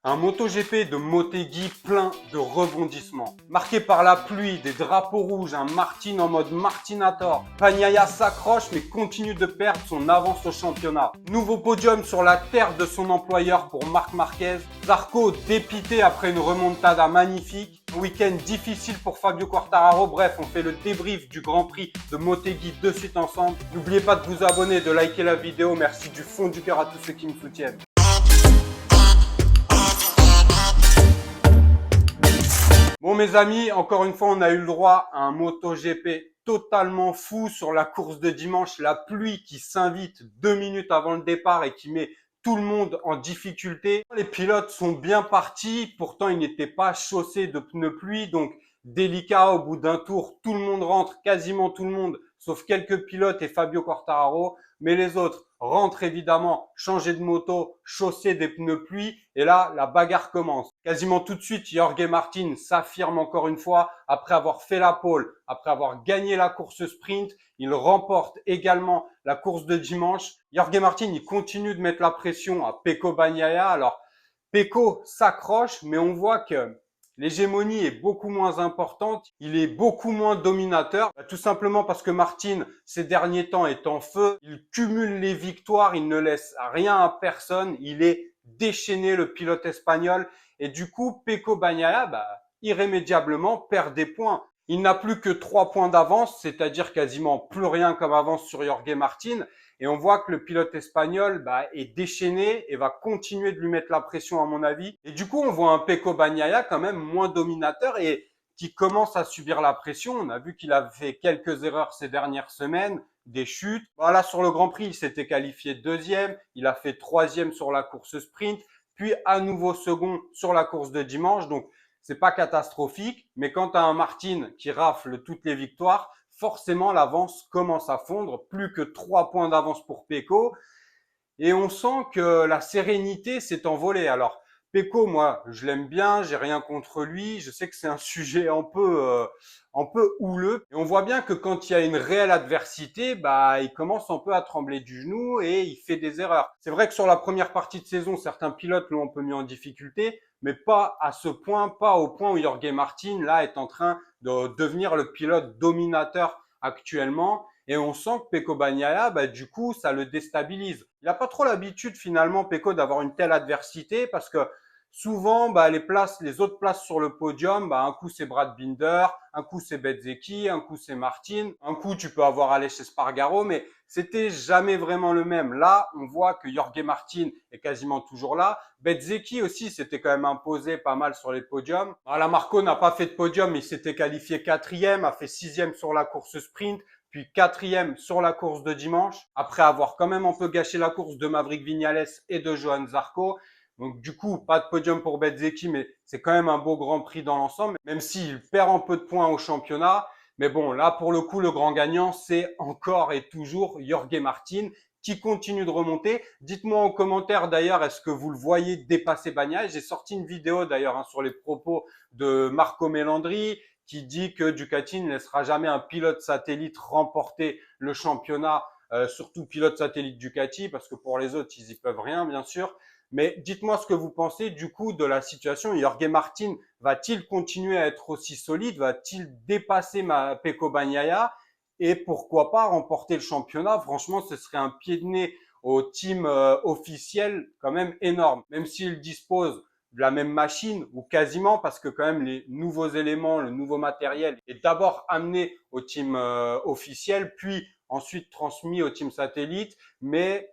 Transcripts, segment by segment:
Un MotoGP de Motegi plein de rebondissements. Marqué par la pluie, des drapeaux rouges, un Martin en mode Martinator. Bagnaia s'accroche mais continue de perdre son avance au championnat. Nouveau podium sur la terre de son employeur pour Marc Marquez. Zarco dépité après une remontada magnifique. Un week-end difficile pour Fabio Quartararo. Bref, on fait le débrief du Grand Prix de Motegi de suite ensemble. N'oubliez pas de vous abonner, de liker la vidéo. Merci du fond du cœur à tous ceux qui me soutiennent. Bon mes amis, encore une fois, on a eu le droit à un MotoGP totalement fou sur la course de dimanche. La pluie qui s'invite 2 minutes avant le départ et qui met tout le monde en difficulté. Les pilotes sont bien partis, pourtant ils n'étaient pas chaussés de pneus pluie, donc délicat au bout d'un tour. Tout le monde rentre, quasiment tout le monde, sauf quelques pilotes et Fabio Quartararo. Mais les autres rentrent évidemment, changer de moto, chausser des pneus pluie. Et là, la bagarre commence. Quasiment tout de suite, Jorge Martin s'affirme encore une fois. Après avoir fait la pole, après avoir gagné la course sprint, il remporte également la course de dimanche. Jorge Martin, il continue de mettre la pression à Pecco Bagnaia. Alors, Pecco s'accroche, mais on voit que l'hégémonie est beaucoup moins importante, il est beaucoup moins dominateur, tout simplement parce que Martin, ces derniers temps, est en feu, il cumule les victoires, il ne laisse rien à personne, il est déchaîné le pilote espagnol et du coup, Pecco Bagnaia, irrémédiablement perd des points. Il n'a plus que 3 points d'avance, c'est-à-dire quasiment plus rien comme avance sur Jorge Martin. Et on voit que le pilote espagnol est déchaîné et va continuer de lui mettre la pression à mon avis. Et du coup, on voit un Pecco Bagnaia quand même moins dominateur et qui commence à subir la pression. On a vu qu'il a fait quelques erreurs ces dernières semaines, des chutes. Voilà, sur le Grand Prix, il s'était qualifié deuxième. Il a fait troisième sur la course sprint, puis à nouveau second sur la course de dimanche. Donc, c'est pas catastrophique, mais quand tu as un Martin qui rafle toutes les victoires, forcément l'avance commence à fondre, plus que 3 points d'avance pour Pecco, et on sent que la sérénité s'est envolée. Alors Pecco, moi, je l'aime bien, j'ai rien contre lui, je sais que c'est un sujet un peu houleux, et on voit bien que quand il y a une réelle adversité, il commence un peu à trembler du genou et il fait des erreurs. C'est vrai que sur la première partie de saison, certains pilotes l'ont un peu mis en difficulté, mais pas à ce point, pas au point où Jorge Martin, là, est en train de devenir le pilote dominateur actuellement. Et on sent que Pecco Bagnaia, du coup, ça le déstabilise. Il n'a pas trop l'habitude, finalement, Pecco, d'avoir une telle adversité parce que souvent, les autres places sur le podium, un coup c'est Brad Binder, un coup c'est Bezzecchi, un coup c'est Martin, un coup tu peux avoir Aleix Espargaro, mais c'était jamais vraiment le même. Là, on voit que Jorge Martin est quasiment toujours là. Bezzecchi aussi s'était quand même imposé pas mal sur les podiums. La Marco n'a pas fait de podium, il s'était qualifié quatrième, a fait sixième sur la course sprint, puis quatrième sur la course de dimanche, après avoir quand même un peu gâché la course de Maverick Viñales et de Johan Zarco. Donc du coup, pas de podium pour Bezzecchi, mais c'est quand même un beau Grand Prix dans l'ensemble, même s'il perd un peu de points au championnat. Mais bon, là pour le coup, le grand gagnant, c'est encore et toujours Jorge Martin qui continue de remonter. Dites-moi en commentaire d'ailleurs, est-ce que vous le voyez dépasser Bagnaia? J'ai sorti une vidéo d'ailleurs sur les propos de Marco Melandri qui dit que Ducati ne laissera jamais un pilote satellite remporter le championnat, surtout pilote satellite Ducati, parce que pour les autres, ils y peuvent rien bien sûr. Mais dites-moi ce que vous pensez du coup de la situation. Jorge Martin va-t-il continuer à être aussi solide? Va-t-il dépasser Pecco Bagnaia? Et pourquoi pas remporter le championnat? Franchement, ce serait un pied de nez au team officiel quand même énorme. Même s'il dispose de la même machine ou quasiment, parce que quand même les nouveaux éléments, le nouveau matériel est d'abord amené au team officiel, puis ensuite transmis au team satellite. Mais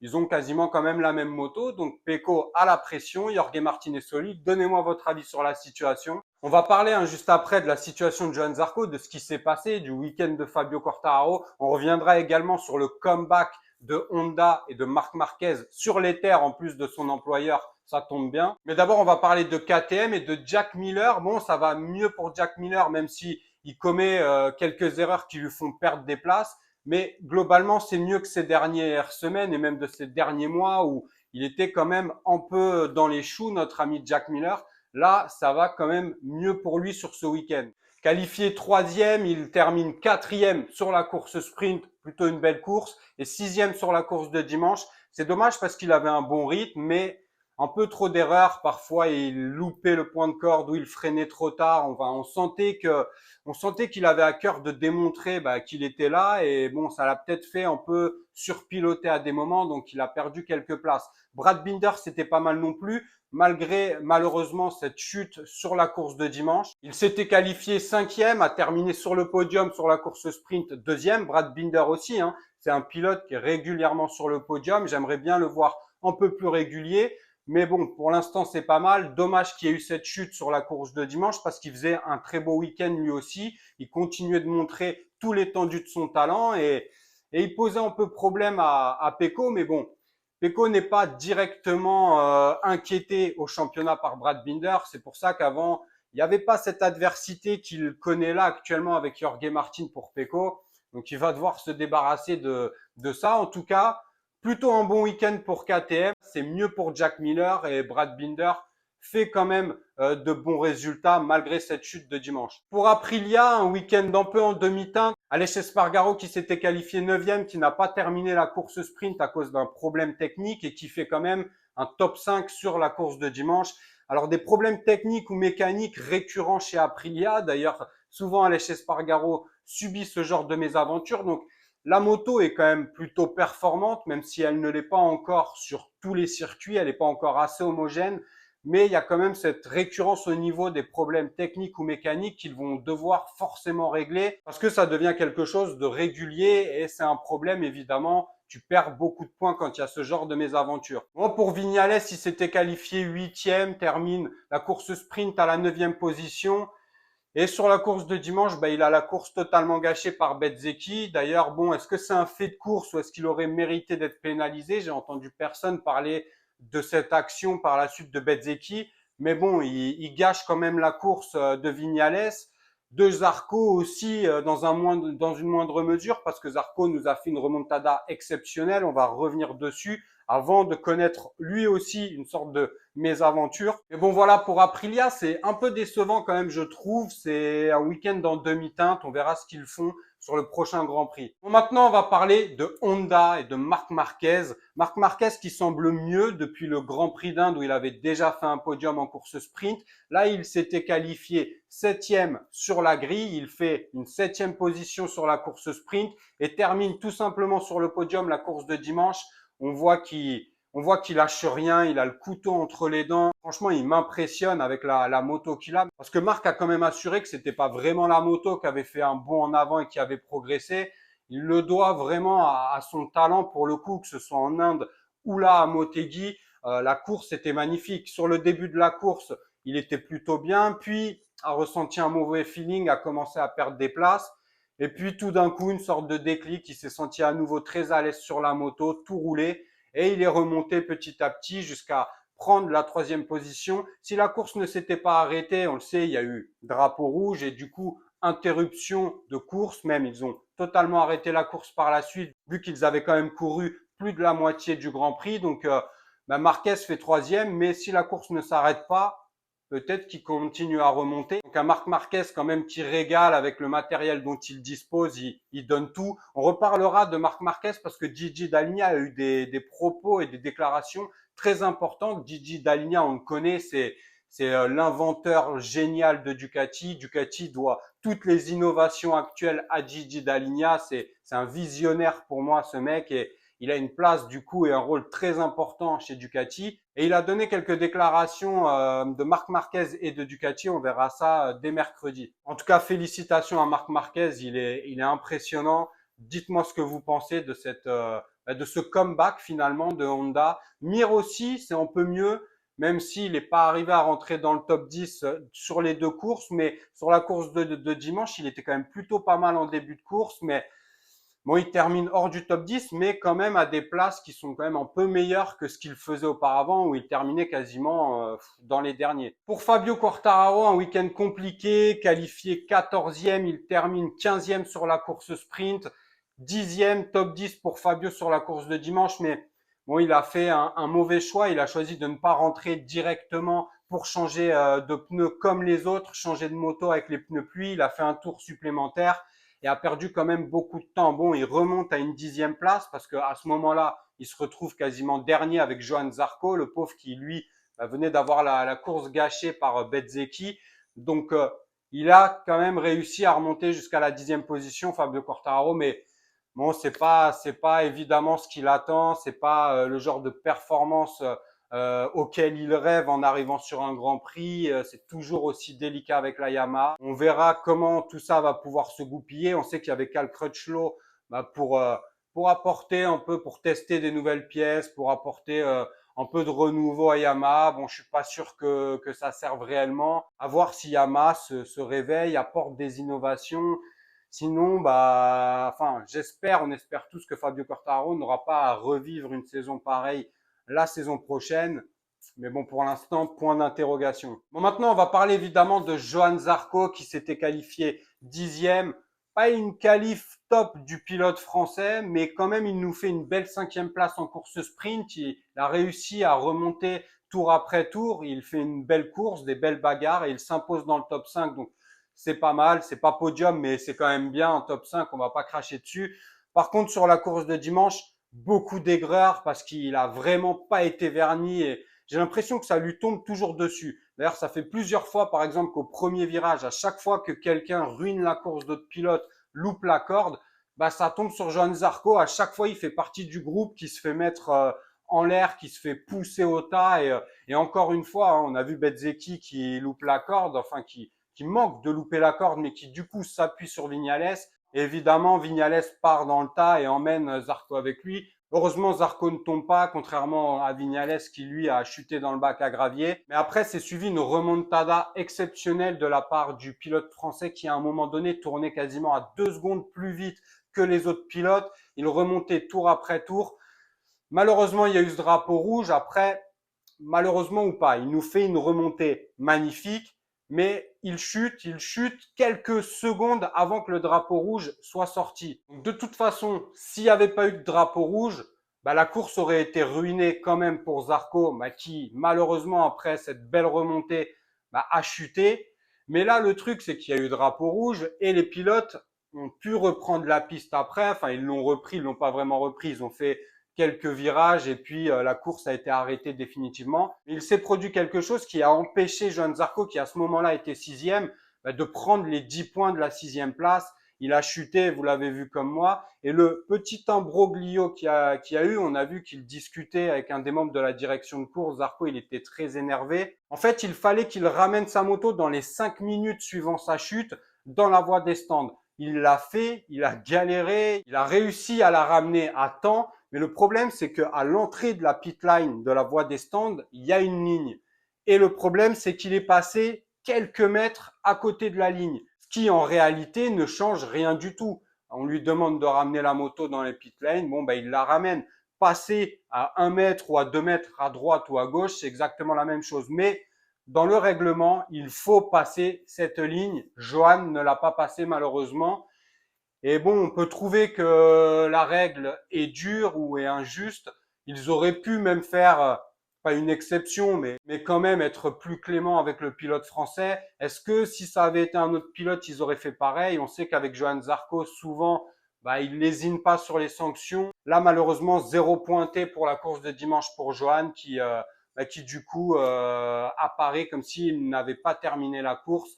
ils ont quasiment quand même la même moto. Donc Pecco a la pression, Jorge Martin est solide. Donnez-moi votre avis sur la situation. On va parler juste après de la situation de Johan Zarco, de ce qui s'est passé, du week-end de Fabio Quartararo. On reviendra également sur le comeback de Honda et de Marc Marquez sur les terres en plus de son employeur. Ça tombe bien. Mais d'abord, on va parler de KTM et de Jack Miller. Bon, ça va mieux pour Jack Miller, même si il commet quelques erreurs qui lui font perdre des places. Mais globalement, c'est mieux que ces dernières semaines et même de ces derniers mois où il était quand même un peu dans les choux, notre ami Jack Miller. Là, ça va quand même mieux pour lui sur ce week-end. Qualifié troisième, il termine quatrième sur la course sprint, plutôt une belle course, et sixième sur la course de dimanche. C'est dommage parce qu'il avait un bon rythme, mais un peu trop d'erreurs. Parfois, il loupait le point de corde ou il freinait trop tard. On sentait qu'il avait à cœur de démontrer qu'il était là. Et bon, ça l'a peut-être fait un peu surpiloter à des moments. Donc, il a perdu quelques places. Brad Binder, c'était pas mal non plus, malgré malheureusement cette chute sur la course de dimanche. Il s'était qualifié 5e, a terminé sur le podium sur la course sprint 2e. Brad Binder aussi, hein. C'est un pilote qui est régulièrement sur le podium. J'aimerais bien le voir un peu plus régulier. Mais bon, pour l'instant, c'est pas mal. Dommage qu'il y ait eu cette chute sur la course de dimanche parce qu'il faisait un très beau week-end lui aussi. Il continuait de montrer tout l'étendue de son talent et il posait un peu problème à Pecco. Mais bon, Pecco n'est pas directement inquiété au championnat par Brad Binder. C'est pour ça qu'avant, il n'y avait pas cette adversité qu'il connaît là actuellement avec Jorge Martin pour Pecco. Donc, il va devoir se débarrasser de ça. En tout cas, plutôt un bon week-end pour KTM. C'est mieux pour Jack Miller et Brad Binder fait quand même de bons résultats malgré cette chute de dimanche. Pour Aprilia, un week-end un peu en demi-teinte. Aleix Espargaro qui s'était qualifié 9e, qui n'a pas terminé la course sprint à cause d'un problème technique et qui fait quand même un top 5 sur la course de dimanche. Alors des problèmes techniques ou mécaniques récurrents chez Aprilia. D'ailleurs, souvent Aleix Espargaro subit ce genre de mésaventures. Donc la moto est quand même plutôt performante, même si elle ne l'est pas encore sur tous les circuits, elle n'est pas encore assez homogène, mais il y a quand même cette récurrence au niveau des problèmes techniques ou mécaniques qu'ils vont devoir forcément régler parce que ça devient quelque chose de régulier et c'est un problème évidemment. Tu perds beaucoup de points quand il y a ce genre de mésaventure. Bon, pour Vignales, il s'était qualifié 8e, termine la course sprint à la 9e position. Et sur la course de dimanche, il a la course totalement gâchée par Bezzecchi. D'ailleurs, bon, est-ce que c'est un fait de course ou est-ce qu'il aurait mérité d'être pénalisé? J'ai entendu personne parler de cette action par la suite de Bezzecchi. Mais bon, il gâche quand même la course de Vignales. De Zarco aussi dans une moindre mesure parce que Zarco nous a fait une remontada exceptionnelle. On va revenir dessus avant de connaître lui aussi une sorte de mésaventure. Mais bon, voilà, pour Aprilia, c'est un peu décevant quand même, je trouve. C'est un week-end en demi-teinte. On verra ce qu'ils font sur le prochain Grand Prix. Bon, maintenant, on va parler de Honda et de Marc Marquez. Marc Marquez qui semble mieux depuis le Grand Prix d'Inde où il avait déjà fait un podium en course sprint. Là, il s'était qualifié 7e sur la grille. Il fait une 7e position sur la course sprint et termine tout simplement sur le podium la course de dimanche. On voit qu'il lâche rien, il a le couteau entre les dents. Franchement, il m'impressionne avec la moto qu'il a. Parce que Marc a quand même assuré que c'était pas vraiment la moto qui avait fait un bond en avant et qui avait progressé. Il le doit vraiment à son talent pour le coup, que ce soit en Inde ou là à Motegi. La course était magnifique. Sur le début de la course, il était plutôt bien. Puis a ressenti un mauvais feeling, a commencé à perdre des places. Et puis tout d'un coup, une sorte de déclic, il s'est senti à nouveau très à l'aise sur la moto, tout roulé, et il est remonté petit à petit jusqu'à prendre la 3e position. Si la course ne s'était pas arrêtée, on le sait, il y a eu drapeau rouge et du coup interruption de course. Même ils ont totalement arrêté la course par la suite, vu qu'ils avaient quand même couru plus de la moitié du Grand Prix. Donc Marquez fait 3e, mais si la course ne s'arrête pas, peut-être qu'il continue à remonter. Donc un Marc Marquez quand même qui régale avec le matériel dont il dispose, il donne tout. On reparlera de Marc Marquez parce que Gigi Dall'Igna a eu des propos et des déclarations très importantes. Gigi Dall'Igna, on le connaît, c'est l'inventeur génial de Ducati. Ducati doit toutes les innovations actuelles à Gigi Dall'Igna. C'est un visionnaire pour moi, ce mec, et il a une place du coup et un rôle très important chez Ducati. Et il a donné quelques déclarations de Marc Marquez et de Ducati. On verra ça dès mercredi. En tout cas, félicitations à Marc Marquez. Il est impressionnant. Dites-moi ce que vous pensez de de ce comeback finalement de Honda. Mir aussi, c'est un peu mieux, même s'il n'est pas arrivé à rentrer dans le top 10 sur les deux courses. Mais sur la course de dimanche, il était quand même plutôt pas mal en début de course. Mais bon, il termine hors du top 10, mais quand même à des places qui sont quand même un peu meilleures que ce qu'il faisait auparavant, où il terminait quasiment dans les derniers. Pour Fabio Quartararo, un week-end compliqué, qualifié 14e, il termine 15e sur la course sprint, 10e, top 10 pour Fabio sur la course de dimanche, mais bon, il a fait un mauvais choix, il a choisi de ne pas rentrer directement pour changer de pneus comme les autres, changer de moto avec les pneus pluie, il a fait un tour supplémentaire et a perdu quand même beaucoup de temps. Bon, il remonte à une 10e place parce qu'à ce moment-là, il se retrouve quasiment dernier avec Johann Zarco, le pauvre qui lui venait d'avoir la course gâchée par Bezzecchi. Donc il a quand même réussi à remonter jusqu'à la 10e position, Fabio Quartararo, mais bon, c'est pas évidemment ce qu'il attend, c'est pas le genre de performance auquel il rêve en arrivant sur un Grand Prix. C'est toujours aussi délicat avec la Yamaha. On verra comment tout ça va pouvoir se goupiller. On sait qu'il y avait Cal Crutchlow pour apporter un peu, pour tester des nouvelles pièces, pour apporter un peu de renouveau à Yamaha. Bon, je suis pas sûr que ça serve réellement. À voir si Yamaha se réveille, apporte des innovations. Sinon, on espère tous que Fabio Quartararo n'aura pas à revivre une saison pareille la saison prochaine. Mais bon, pour l'instant, point d'interrogation. Bon, maintenant, on va parler évidemment de Johann Zarco qui s'était qualifié 10e. Pas une qualif top du pilote français, mais quand même, il nous fait une belle 5e place en course sprint. Il a réussi à remonter tour après tour. Il fait une belle course, des belles bagarres et il s'impose dans le top 5. Donc, c'est pas mal. C'est pas podium, mais c'est quand même bien en top 5. On va pas cracher dessus. Par contre, sur la course de dimanche, beaucoup d'aigreur parce qu'il a vraiment pas été verni et j'ai l'impression que ça lui tombe toujours dessus. D'ailleurs, ça fait plusieurs fois, par exemple, qu'au premier virage, à chaque fois que quelqu'un ruine la course d'autres pilotes, loupe la corde, ça tombe sur Johann Zarco. À chaque fois, il fait partie du groupe qui se fait mettre en l'air, qui se fait pousser au tas. Et encore une fois, hein, on a vu Bezzecchi qui loupe la corde, enfin qui manque de louper la corde, mais qui du coup s'appuie sur Vignales. Et évidemment, Vignales part dans le tas et emmène Zarco avec lui. Heureusement, Zarco ne tombe pas, contrairement à Vignales qui, lui, a chuté dans le bac à gravier. Mais après, c'est suivi une remontada exceptionnelle de la part du pilote français qui, à un moment donné, tournait quasiment à 2 secondes plus vite que les autres pilotes. Il remontait tour après tour. Malheureusement, il y a eu ce drapeau rouge. Après, malheureusement ou pas, il nous fait une remontée magnifique, mais il chute quelques secondes avant que le drapeau rouge soit sorti. Donc, de toute façon, s'il n'y avait pas eu de drapeau rouge, la course aurait été ruinée quand même pour Zarco, qui malheureusement après cette belle remontée a chuté. Mais là, le truc, c'est qu'il y a eu drapeau rouge et les pilotes ont pu reprendre la piste après. Enfin, ils l'ont repris, ils l'ont pas vraiment repris. Ils ont fait quelques virages et puis la course a été arrêtée définitivement. Il s'est produit quelque chose qui a empêché Johann Zarco, qui à ce moment-là était 6e, de prendre les 10 points de la 6e place. Il a chuté, vous l'avez vu comme moi. Et le petit imbroglio qu'il y a eu, on a vu qu'il discutait avec un des membres de la direction de course. Zarco, il était très énervé. En fait, il fallait qu'il ramène sa moto dans les 5 minutes suivant sa chute dans la voie des stands. Il l'a fait, il a galéré, il a réussi à la ramener à temps. Mais le problème, c'est qu'à l'entrée de la pit line de la voie des stands, il y a une ligne. Et le problème, c'est qu'il est passé quelques mètres à côté de la ligne, ce qui en réalité ne change rien du tout. On lui demande de ramener la moto dans les pit lanes, il la ramène. Passer à 1 mètre ou à 2 mètres à droite ou à gauche, c'est exactement la même chose. Mais dans le règlement, il faut passer cette ligne. Johann ne l'a pas passée malheureusement. Et bon, on peut trouver que la règle est dure ou est injuste. Ils auraient pu même faire, pas une exception, mais quand même être plus clément avec le pilote français. Est-ce que si ça avait été un autre pilote, ils auraient fait pareil? On sait qu'avec Johann Zarco, souvent, il lésine pas sur les sanctions. Là, malheureusement, 0 pointé pour la course de dimanche pour Johann qui du coup apparaît comme s'il n'avait pas terminé la course.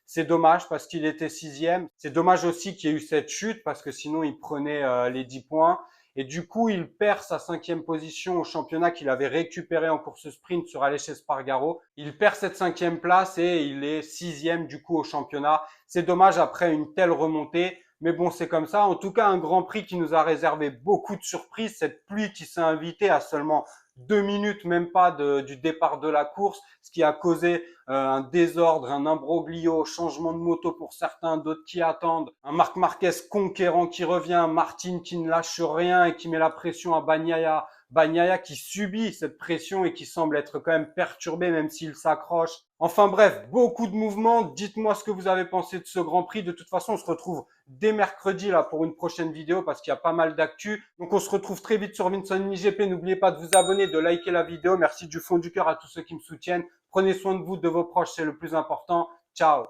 C'est dommage parce qu'il était 6e. C'est dommage aussi qu'il y ait eu cette chute parce que sinon il prenait les 10 points. Et du coup, il perd sa 5e position au championnat qu'il avait récupéré en course sprint sur Aleix Espargaro. Il perd cette 5e place et il est 6e du coup au championnat. C'est dommage après une telle remontée. Mais bon, c'est comme ça. En tout cas, un Grand Prix qui nous a réservé beaucoup de surprises. Cette pluie qui s'est invitée à seulement 2 minutes, même pas du départ de la course, ce qui a causé un désordre, un imbroglio, changement de moto pour certains, d'autres qui attendent, un Marc Marquez conquérant qui revient, Martin qui ne lâche rien et qui met la pression à Bagnaia, Bagnaia qui subit cette pression et qui semble être quand même perturbé même s'il s'accroche. Enfin bref, beaucoup de mouvements. Dites-moi ce que vous avez pensé de ce Grand Prix. De toute façon, on se retrouve dès mercredi là pour une prochaine vidéo parce qu'il y a pas mal d'actu. Donc on se retrouve très vite sur Vincent MiniGP. N'oubliez pas de vous abonner, de liker la vidéo. Merci du fond du cœur à tous ceux qui me soutiennent. Prenez soin de vous, de vos proches, c'est le plus important. Ciao!